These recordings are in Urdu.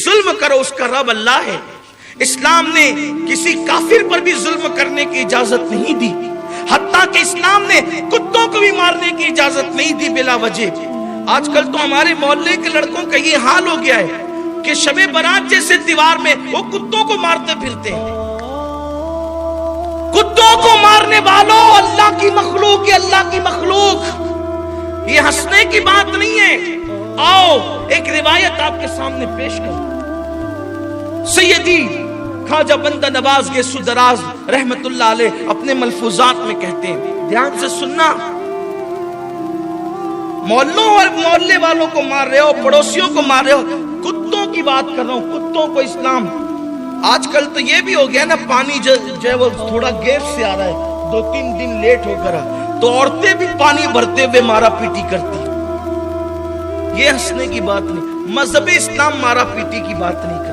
ظلم کرو اس کا رب اللہ ہے۔ اسلام نے کسی کافر پر بھی ظلم کرنے کی اجازت نہیں دی، حتیٰ کہ اسلام نے کتوں کو بھی مارنے کی اجازت نہیں دی بلا وجہ۔ آج کل تو ہمارے محلے کے لڑکوں کا یہ حال ہو گیا ہے کہ شب برات جیسے تیوہار میں وہ کتوں کو مارتے پھرتے ہیں۔ کتوں کو مارنے والوں، اللہ کی مخلوق، یہ اللہ کی مخلوق، یہ ہنسنے کی بات نہیں ہے۔ آؤ ایک روایت آپ کے سامنے پیش کروں۔ سیدی خواجہ بندہ نواز گیسو دراز رحمت اللہ علیہ اپنے ملفوظات میں کہتے ہیں، دھیان سے سننا، محلوں اور محلے والوں کو مار رہے ہو، پڑوسیوں کو مار رہے ہو، کتوں کی بات کر رہا ہوں، کتوں کو اسلام۔ آج کل تو یہ بھی ہو گیا نا، پانی جو ہے وہ تھوڑا گیپ سے آ رہا ہے، 2-3 دن لیٹ ہو کر تو عورتیں بھی پانی بھرتے ہوئے مارا پیٹی کرتی۔ یہ ہنسنے کی بات نہیں، مذہب اسلام مارا پیٹی کی بات نہیں کرتا۔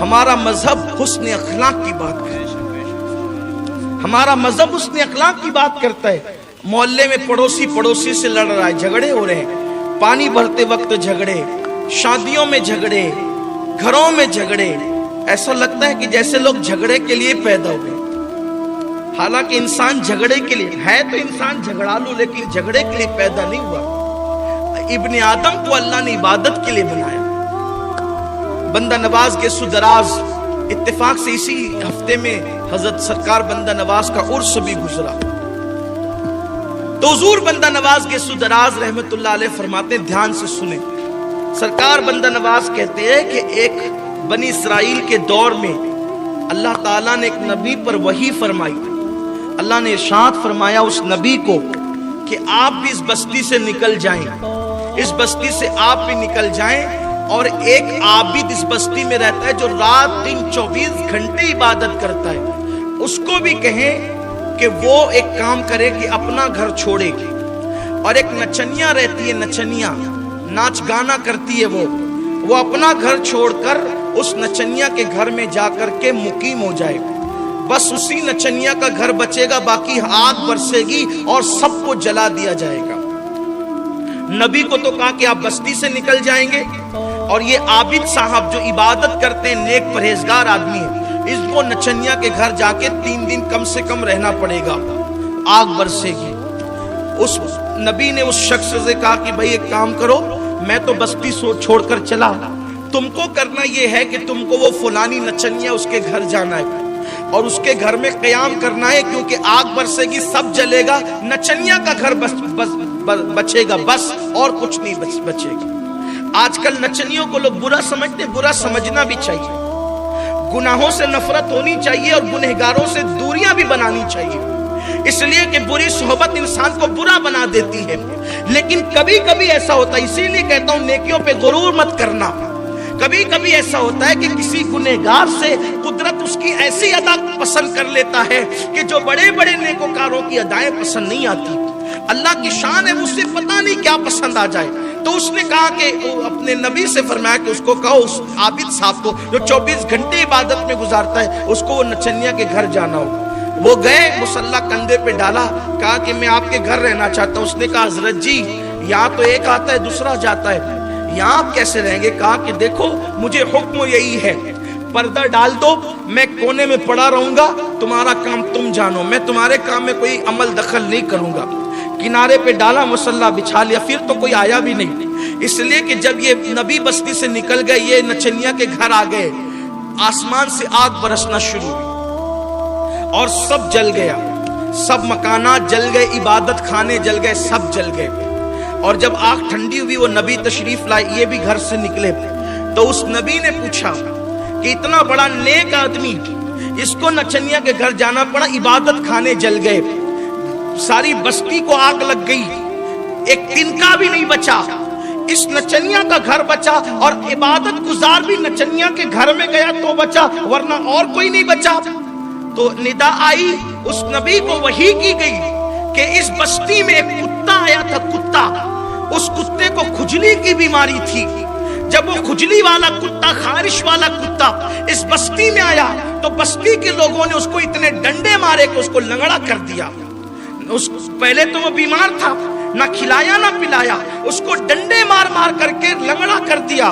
ہمارا مذہب حسن اخلاق کی بات کرتا ہے، ہمارا مذہب حسن اخلاق کی بات کرتا ہے۔ محلے میں پڑوسی سے لڑ رہا ہے، جھگڑے ہو رہے ہیں، پانی بھرتے وقت جھگڑے، شادیوں میں جھگڑے، گھروں میں جھگڑے، ایسا لگتا ہے کہ جیسے لوگ جھگڑے کے لیے پیدا ہوئے، حالانکہ انسان جھگڑے کے لیے ہے، تو انسان جھگڑالو، لیکن جھگڑے کے لیے پیدا نہیں ہوا۔ ابن آدم کو اللہ نے عبادت کے لیے بنایا۔ بندہ نواز گیسو دراز، اتفاق سے اسی ہفتے میں حضرت سرکار بندہ نواز کا عرس بھی گزرا، تو حضور بندہ نواز گیسو دراز رحمت اللہ علیہ فرماتے ہیں، دھیان سے سنیں۔ سرکار بندہ نواز کہتے ہیں کہ ایک بنی اسرائیل کے دور میں اللہ تعالیٰ نے ایک نبی پر وحی فرمائی، اللہ نے ارشاد فرمایا اس نبی کو کہ آپ بھی اس بستی سے نکل جائیں، اس بستی سے آپ بھی نکل جائیں، اور ایک عابد اس بستی میں رہتا ہے جو رات دن 24 گھنٹے عبادت کرتا ہے، اس کو بھی کہیں کہ وہ ایک کام کرے کہ اپنا گھر چھوڑے گی، اور ایک نچنیا رہتی ہے، نچنیا ناچ گانا کرتی ہے، وہ اپنا گھر چھوڑ کر اس نچنیا کے گھر میں جا کر کے مقیم ہو جائے گا، بس اسی نچنیا کا گھر بچے گا، باقی آگ برسے گی اور سب کو جلا دیا جائے گا۔ نبی کو تو کہا کہ آپ بستی سے نکل جائیں گے، اور یہ عابد صاحب جو عبادت کرتے ہیں، نیک پرہیزگار آدمی ہے، اس کو نچنیا کے گھر جا کے 3 دن کم سے کم رہنا پڑے گا، آگ برسے گی۔ اس نبی نے اس شخص سے کہا کہ بھائی ایک کام کرو، میں تو بستی چھوڑ کر چلا، تم کو کرنا یہ ہے کہ تم کو وہ فلانی نچنیا اس کے گھر جانا ہے اور اس کے گھر میں قیام کرنا ہے، کیونکہ آگ برسے گی، سب جلے گا، نچنیا کا گھر بچے گا بس، اور کچھ نہیں بچے گا۔ آج کل نچنیوں کو لوگ برا سمجھتے، برا سمجھنا بھی چاہیے، گناہوں سے نفرت ہونی چاہیے اور گنہگاروں سے دوریاں بھی بنانی چاہیے، اس لیے کہ بری صحبت انسان کو برا بنا دیتی ہے۔ لیکن کبھی کبھی ایسا ہوتا ہے، اسی لیے کہتا ہوں نیکیوں پہ غرور مت کرنا، کبھی کبھی ایسا ہوتا ہے کہ کسی گنہگار سے قدرت اس کی ایسی ادا پسند کر لیتا ہے کہ جو بڑے بڑے نیکوکاروں کی ادائیں پسند نہیں آتی، اللہ کی شان ہے، اسے پتہ نہیں کیا پسند آ جائے، تو اس نے کہا کہ اپنے نبی سے فرمایا کہ اس کو کہو اس عابد صاحب کو جو 24 گھنٹے عبادت میں گزارتا ہے، اس کو وہ نچنیا کے گھر جانا ہو۔ وہ گئے، مصلی کندھے پہ ڈالا، کہا کہ میں آپ کے گھر رہنا چاہتا ہوں۔ اس نے کہا حضرت جی یہاں تو ایک آتا ہے دوسرا جاتا ہے، یہاں آپ کیسے رہیں گے؟ کہا کہ دیکھو مجھے حکم یہی ہے، پردہ ڈال دو، میں کونے میں پڑا رہوں گا، تمہارا کام تم جانو، میں تمہارے کام میں کوئی عمل دخل نہیں کروں گا۔ کنارے پہ ڈالا، مصلی بچھا لیا، پھر تو کوئی آیا بھی نہیں، اس لیے کہ جب یہ نبی بستی سے نکل گئے، یہ نچنیا کے گھر آ گئے، آسمان سے آگ برسنا شروع ہوئی اور سب جل گیا، سب مکانات جل گئے، عبادت خانے جل گئے، سب جل گئے۔ اور جب آگ ٹھنڈی ہوئی، وہ نبی تشریف لائے، یہ بھی گھر سے نکلے، تو اس نبی نے پوچھا کہ اتنا بڑا نیک آدمی، اس کو نچنیا کے گھر جانا پڑا، عبادت خانے جل گئے، ساری بستی کو آگ لگ گئی، ایک تنکا بھی نہیں بچا، اس نچنیا کا گھر بچا، اور عبادت گزار بھی نچنیا کے گھر میں گیا تو بچا، ورنہ اور کوئی نہیں بچا۔ تو ندا آئی، اس نبی کو وحی کی گئی کہ اس بستی میں ایک کتا آیا تھا، کتا، اس کتے کو کھجلی کی بیماری تھی، جب وہ کھجلی والا کتا، خارش والا کتا اس بستی میں آیا تو بستی کے لوگوں نے اس کو اتنے ڈنڈے مارے کہ اس کو لنگڑا کر دیا۔ پہلے تو وہ بیمار تھا، نہ کھلایا نہ پلایا، اس کو ڈنڈے مار مار کر کے لنگڑا کر دیا،